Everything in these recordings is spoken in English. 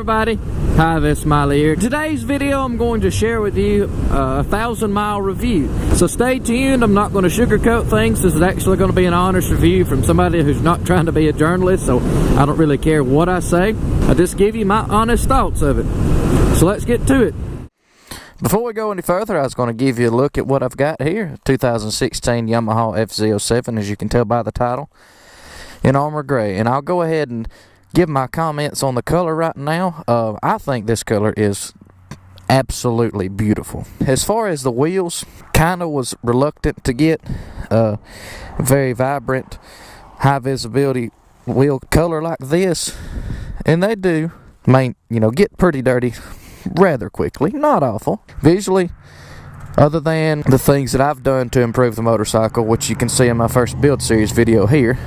everybody, hi, this is Smiley here. Today's video I'm going to share with you a 1,000-mile review. So stay tuned, I'm not going to sugarcoat things. This is actually going to be an honest review from somebody who's not trying to be a journalist, so I don't really care what I say. I just give you my honest thoughts of it. So let's get to it. Before we go any further, I was going to give you a look at what I've got here. 2016 Yamaha FZ07, as you can tell by the title, in armor gray. And I'll go ahead and give my comments on the color right now. I think this color is absolutely beautiful. As far as the wheels, kind of was reluctant to get very vibrant, high visibility wheel color like this, and they do, get pretty dirty rather quickly. Not awful visually, other than the things that I've done to improve the motorcycle, which you can see in my first build series video here.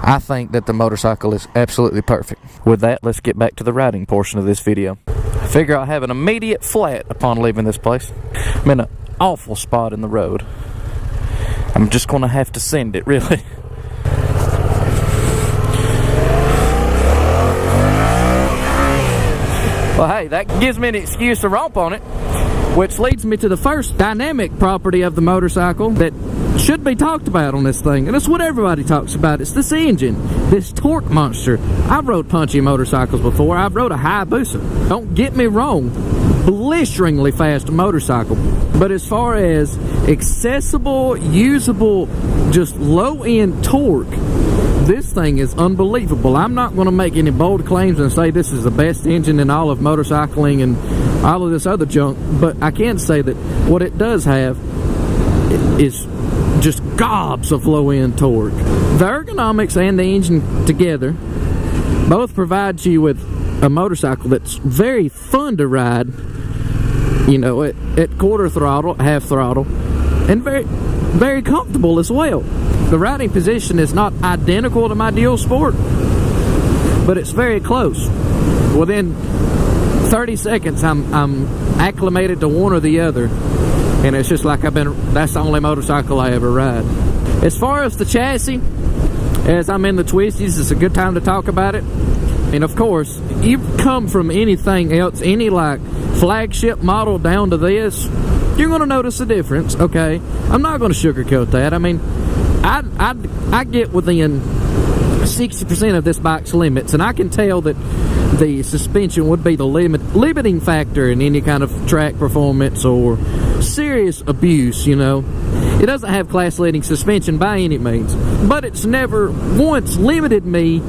I think that the motorcycle is absolutely perfect. With that, let's get back to the riding portion of this video. I figure I'll have an immediate flat upon leaving this place. I'm in an awful spot in the road. I'm just going to have to send it, really. Well, hey, that gives me an excuse to romp on it, which leads me to the first dynamic property of the motorcycle that should be talked about on this thing, and it's what everybody talks about. It's this engine, this torque monster. I've rode punchy motorcycles before. I've rode a Hayabusa. Don't get me wrong, blisteringly fast motorcycle. But as far as accessible, usable, just low-end torque, this thing is unbelievable. I'm not going to make any bold claims and say this is the best engine in all of motorcycling and all of this other junk, but I can say that what it does have is just gobs of low-end torque. The ergonomics and the engine together both provide you with a motorcycle that's very fun to ride, at quarter throttle, half throttle, and very, very comfortable as well. The riding position is not identical to my Dual Sport, but it's very close. Within 30 seconds, I'm acclimated to one or the other, and it's just like that's the only motorcycle I ever ride. As far as the chassis, as I'm in the twisties, it's a good time to talk about it. And of course, you come from anything else, any like flagship model down to this, you're going to notice a difference, okay? I'm not going to sugarcoat that. I mean, I get within 60% of this bike's limits, and I can tell that the suspension would be the limiting factor in any kind of track performance or serious abuse, It doesn't have class-leading suspension by any means, but it's never once limited me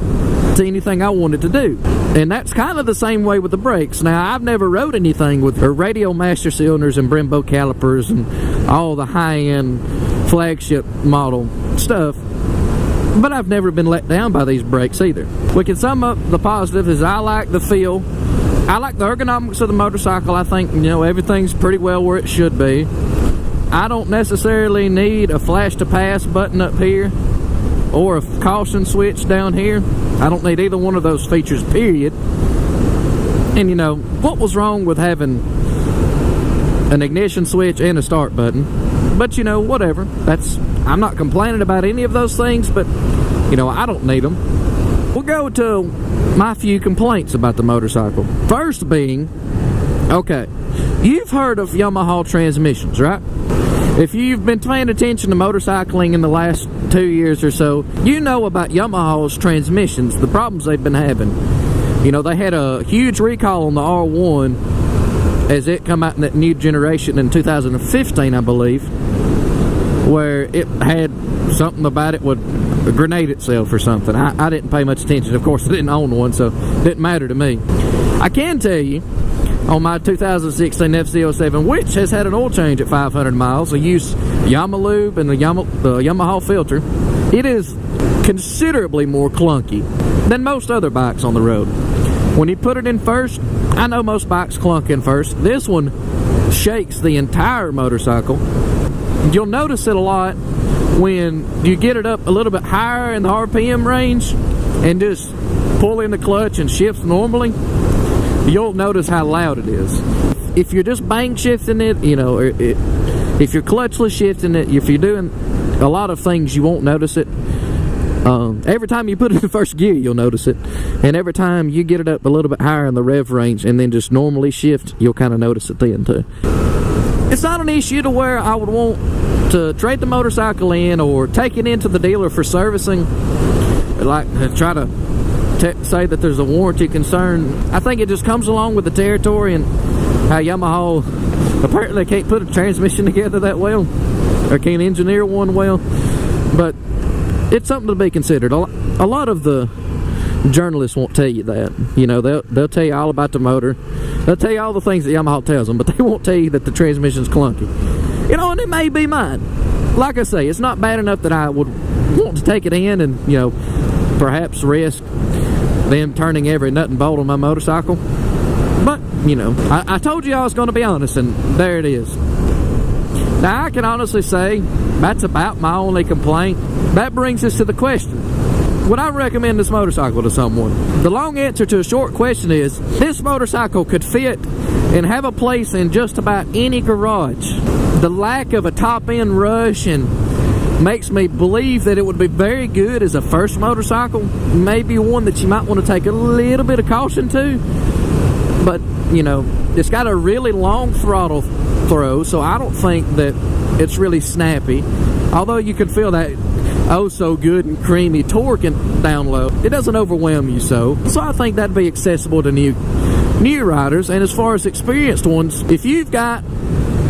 to anything I wanted to do. And that's kind of the same way with the brakes. Now, I've never rode anything with radial master cylinders and Brembo calipers and all the high-end flagship model stuff, but I've never been let down by these brakes either. We can sum up the positive is I like the feel. I like the ergonomics of the motorcycle. I think, everything's pretty well where it should be. I don't necessarily need a flash to pass button up here or a caution switch down here. I don't need either one of those features, period. And what was wrong with having an ignition switch and a start button? But whatever. I'm not complaining about any of those things, but I don't need them. We'll go to my few complaints about the motorcycle. First being, okay, you've heard of Yamaha transmissions, right? If you've been paying attention to motorcycling in the last 2 years or so, you know about Yamaha's transmissions, the problems they've been having. They had a huge recall on the R1 as it come out in that new generation in 2015, I believe, where it had something about it would grenade itself or something. I didn't pay much attention. Of course, I didn't own one, so it didn't matter to me. I can tell you, on my 2016 FZ07, which has had an oil change at 500 miles, I use Yamalube and the Yamaha filter, it is considerably more clunky than most other bikes on the road. When you put it in first, I know most bikes clunk in first. This one shakes the entire motorcycle. You'll notice it a lot when you get it up a little bit higher in the RPM range and just pull in the clutch and shift normally. You'll notice how loud it is. If you're just bang shifting it, if you're clutchless shifting it, if you're doing a lot of things, you won't notice it. Every time you put it in first gear, you'll notice it. And every time you get it up a little bit higher in the rev range and then just normally shift, you'll kind of notice it then too. It's not an issue to where I would want to trade the motorcycle in or take it into the dealer for servicing, like try to say that there's a warranty concern. I think it just comes along with the territory and how Yamaha apparently can't put a transmission together that well, or can't engineer one well. But it's something to be considered. A lot of the journalists won't tell you that. You know, they'll tell you all about the motor. They'll tell you all the things that Yamaha tells them, but they won't tell you that the transmission's clunky. You know, and it may be mine. Like I say, it's not bad enough that I would want to take it in and, you know, perhaps risk them turning every nut and bolt on my motorcycle. But, you know, I told you I was going to be honest, and there it is. Now, I can honestly say that's about my only complaint. That brings us to the question. Would I recommend this motorcycle to someone? The long answer to a short question is, this motorcycle could fit and have a place in just about any garage. The lack of a top-end rush and makes me believe that it would be very good as a first motorcycle. Maybe one that you might want to take a little bit of caution to. But, you know, it's got a really long throttle throw, so I don't think that it's really snappy. Although you can feel that oh so good and creamy torque and down low, it doesn't overwhelm you so I think that'd be accessible to new riders. And as far as experienced ones, if you've got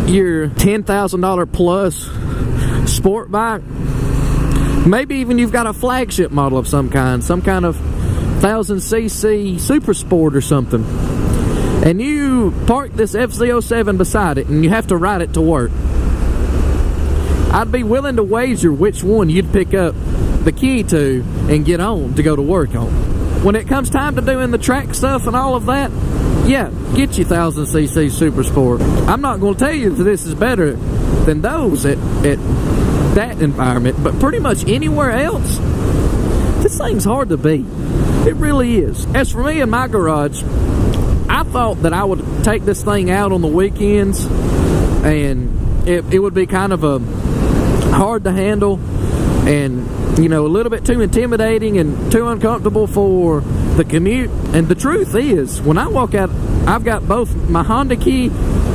your $10,000 plus sport bike, maybe even you've got a flagship model of some kind of 1000cc super sport or something, and you park this FZ07 beside it and you have to ride it to work, I'd be willing to wager which one you'd pick up the key to and get on to go to work on. When it comes time to doing the track stuff and all of that, yeah, get your 1000cc Super Sport. I'm not going to tell you that this is better than those at that environment, but pretty much anywhere else, this thing's hard to beat. It really is. As for me in my garage, I thought that I would take this thing out on the weekends and it would be kind of a hard to handle and, you know, a little bit too intimidating and too uncomfortable for the commute. And the truth is, when I walk out, I've got both my Honda key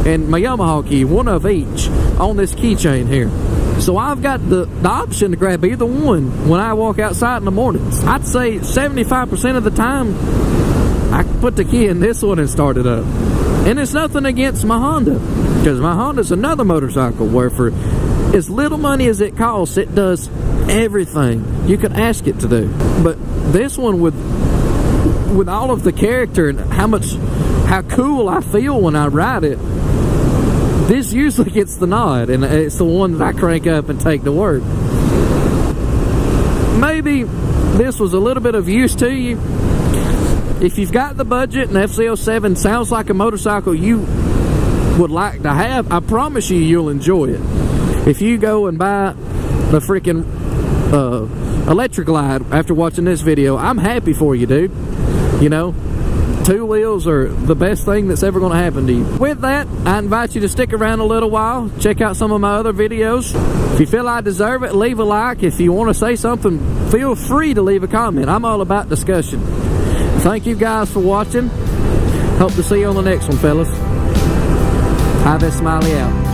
and my Yamaha key, one of each, on this keychain here. So I've got the option to grab either one when I walk outside in the mornings. I'd say 75% of the time I can put the key in this one and start it up. And it's nothing against my Honda, because my Honda's another motorcycle where for as little money as it costs, it does everything you could ask it to do. But this one, with all of the character and how cool I feel when I ride it, this usually gets the nod, and it's the one that I crank up and take to work. Maybe this was a little bit of use to you. If you've got the budget and FZ07 sounds like a motorcycle you would like to have, I promise you'll enjoy it. If you go and buy the freaking electric glide after watching this video, I'm happy for you, dude. You know, two wheels are the best thing that's ever going to happen to you. With that, I invite you to stick around a little while, check out some of my other videos. If you feel I deserve it, leave a like. If you want to say something, feel free to leave a comment. I'm all about discussion. Thank you guys for watching. Hope to see you on the next one, fellas. Hi there, Smiley out.